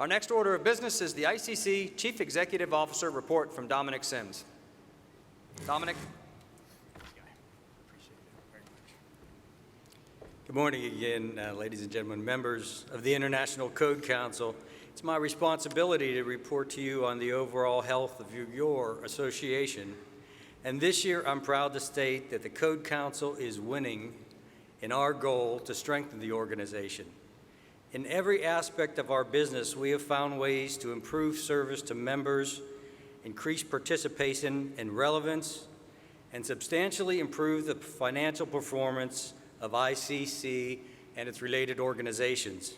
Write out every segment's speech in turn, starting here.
Our next order of business is the ICC Chief Executive Officer report from Dominic Sims. Dominic. Good morning again, ladies and gentlemen, members of the International Code Council. It's my responsibility to report to you on the overall health of your association. And this year, I'm proud to state that the Code Council is winning in our goal to strengthen the organization. In every aspect of our business, we have found ways to improve service to members, increase participation and relevance, and substantially improve the financial performance of ICC and its related organizations.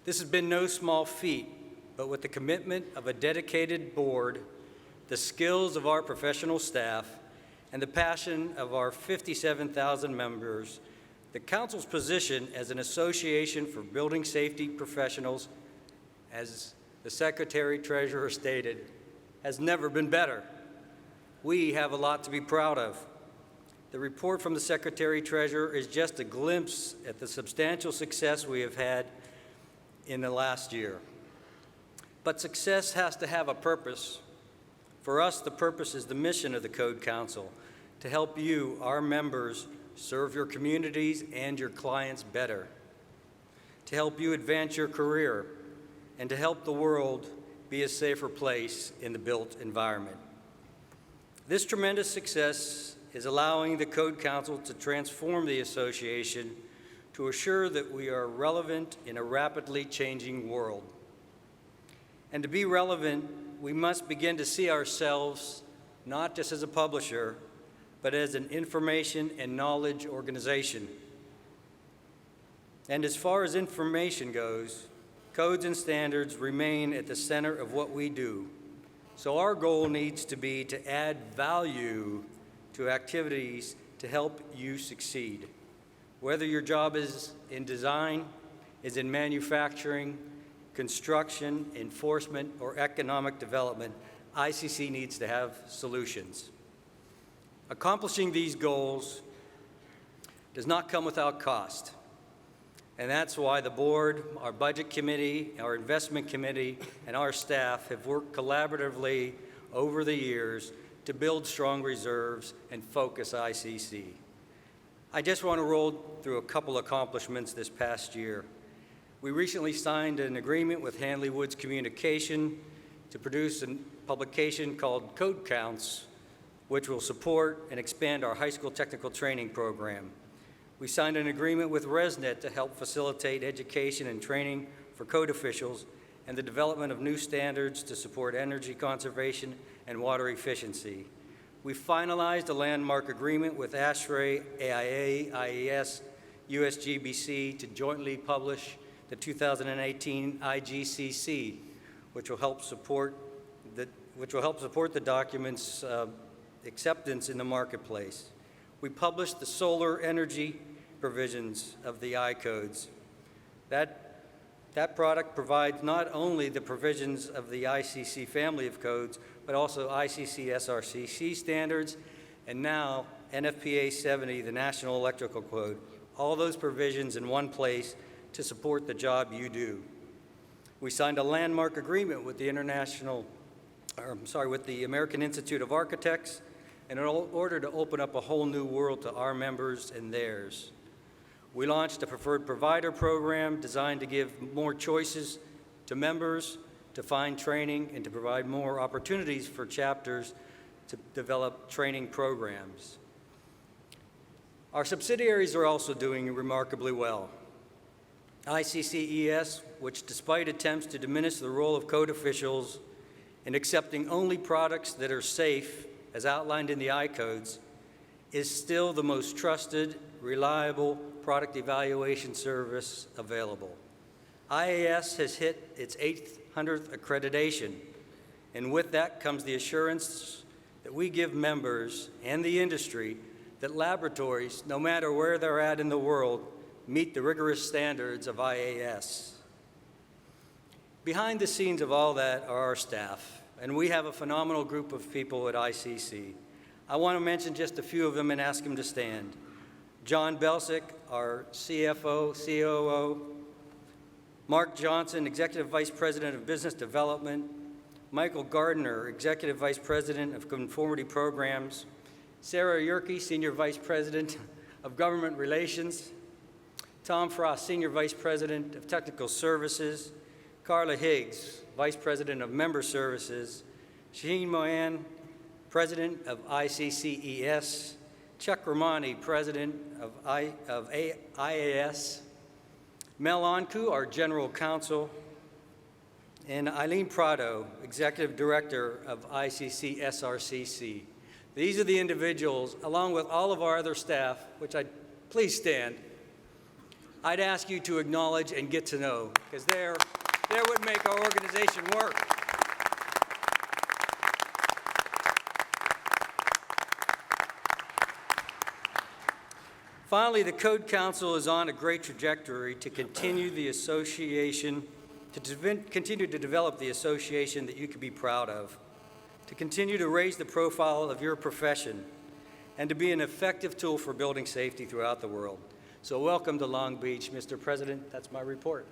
This has been no small feat, but with the commitment of a dedicated board, the skills of our professional staff, and the passion of our 57,000 members, the Council's position as an association for building safety professionals, as the Secretary-Treasurer stated, has never been better. We have a lot to be proud of. The report from the Secretary-Treasurer is just a glimpse at the substantial success we have had in the last year. But success has to have a purpose. For us, the purpose is the mission of the Code Council, to help you, our members, serve your communities and your clients better, to help you advance your career, and to help the world be a safer place in the built environment. This tremendous success is allowing the Code Council to transform the association to assure that we are relevant in a rapidly changing world. And to be relevant, we must begin to see ourselves not just as a publisher, but as an information and knowledge organization. And as far as information goes, codes and standards remain at the center of what we do. So our goal needs to be to add value to activities to help you succeed. Whether your job is in design, is in manufacturing, construction, enforcement, or economic development, ICC needs to have solutions. Accomplishing these goals does not come without cost. And that's why the board, our budget committee, our investment committee, and our staff have worked collaboratively over the years to build strong reserves and focus ICC. I just want to roll through a couple accomplishments this past year. We recently signed an agreement with Hanley Woods Communication to produce a publication called Code Counts, which will support and expand our high school technical training program. We signed an agreement with ResNet to help facilitate education and training for code officials and the development of new standards to support energy conservation and water efficiency. We finalized a landmark agreement with ASHRAE, AIA, IES, USGBC to jointly publish the 2018 IGCC, which will help support the document's acceptance in the marketplace. We published the solar energy provisions of the I-codes. That product provides not only the provisions of the ICC family of codes, but also ICC SRCC standards, and now NFPA 70, the National Electrical Code, all those provisions in one place to support the job you do. We signed a landmark agreement with the with the American Institute of Architects in order to open up a whole new world to our members and theirs. We launched a preferred provider program designed to give more choices to members, to find training, and to provide more opportunities for chapters to develop training programs. Our subsidiaries are also doing remarkably well. ICCES, which despite attempts to diminish the role of code officials in accepting only products that are safe, as outlined in the I-codes, is still the most trusted, reliable product evaluation service available. IAS has hit its 800th accreditation, and with that comes the assurance that we give members and the industry that laboratories, no matter where they're at in the world, meet the rigorous standards of IAS. Behind the scenes of all that are our staff, and we have a phenomenal group of people at ICC. I want to mention just a few of them and ask them to stand. John Belsick, our CFO, COO, Mark Johnson, Executive Vice President of Business Development, Michael Gardner, Executive Vice President of Conformity Programs, Sarah Yerke, Senior Vice President of Government Relations, Tom Frost, Senior Vice President of Technical Services, Carla Higgs, Vice President of Member Services, Shaheen Mohan, President of ICCES, Chuck Romani, President of IAS, Mel Anku, our General Counsel, and Eileen Prado, Executive Director of ICC-SRCC. These are the individuals, along with all of our other staff, which please stand. I'd ask you to acknowledge and get to know, because they're what make our organization work. Finally, the Code Council is on a great trajectory to continue the association, continue to develop the association that you can be proud of, to continue to raise the profile of your profession, and to be an effective tool for building safety throughout the world. So welcome to Long Beach, Mr. President. That's my report.